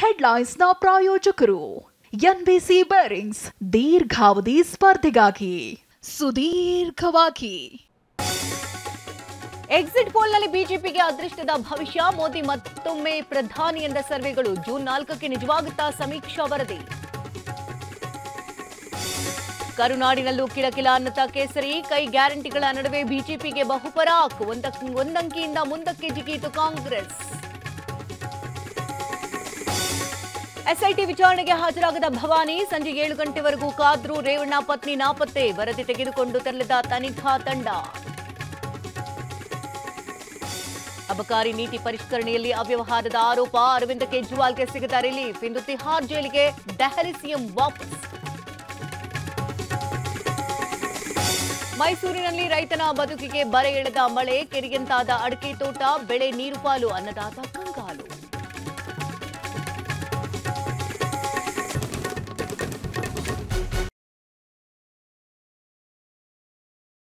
ಹೆಡ್ಲೈನ್ಸ್ನ ಪ್ರಾಯೋಜಕರು NBC bearings ದೀರ್ಘಾವಧಿ ಸ್ಪರ್ಧೆಗಾಗಿ ಸುದೀರ್ಘವಾಗಿ. ಎಕ್ಸಿಟ್ ಪೋಲ್ನಲ್ಲಿ ಬಿಜೆಪಿಗೆ ಅದೃಷ್ಟದ ಭವಿಷ್ಯ, ಮೋದಿ ಮತ್ತೊಮ್ಮೆ ಪ್ರಧಾನಿ ಎಂದ ಸರ್ವೆಗಳು. ಜೂನ್ 4ಕ್ಕೆ ನಿಜವಾಗುತ್ತಾ ಸಮೀಕ್ಷಾ ವರದಿ. ಕರುನಾಡಿನಲ್ಲೂ ಕಿಳಕಿಲ ಅನ್ನುತ್ತ ಕೇಸರಿ, ಕೈ ಗ್ಯಾರಂಟಿಗಳ ನಡುವೆ ಬಿಜೆಪಿಗೆ ಬಹುಪರಾಕ್, ಒಂದಂಕಿಯಿಂದ ಮುಂದಕ್ಕೆ ಜಿಗಿಯಿತು ಕಾಂಗ್ರೆಸ್. ಎಸ್ಐಟಿ ವಿಚಾರಣೆಗೆ ಹಾಜರಾಗದ ಭವಾನಿ, ಸಂಜೆ 7 ಗಂಟೆವರೆಗೂ ಕಾದ್ರು. ರೇವಣ್ಣ ಪತ್ನಿ ನಾಪತ್ತೆ, ವರದಿ ತೆಗೆದುಕೊಂಡು ತೆರಳಿದ ತನಿಖಾ ತಂಡ. ಅಬಕಾರಿ ನೀತಿ ಪರಿಷ್ಕರಣೆಯಲ್ಲಿ ಅವ್ಯವಹಾರದ ಆರೋಪ, ಅರವಿಂದ್ ಕೇಜ್ರಿವಾಲ್ಗೆ ಸಿಗದ ರಿಲೀಫ್. ಇಂದು ತಿಹಾರ್ ಜೈಲಿಗೆ ದೆಹಲಿ ಸಿಎಂ ವಾಪಸ್. ಮೈಸೂರಿನಲ್ಲಿ ರೈತನ ಬದುಕಿಗೆ ಬರೆ ಎಳೆದ ಮಳೆ, ಕೆರೆಯಂತಾದ ಅಡಿಕೆ ತೋಟ, ಬೆಳೆ ನೀರು ಪಾಲು, ಅನ್ನದಾತ ಕಂಗಾಲು.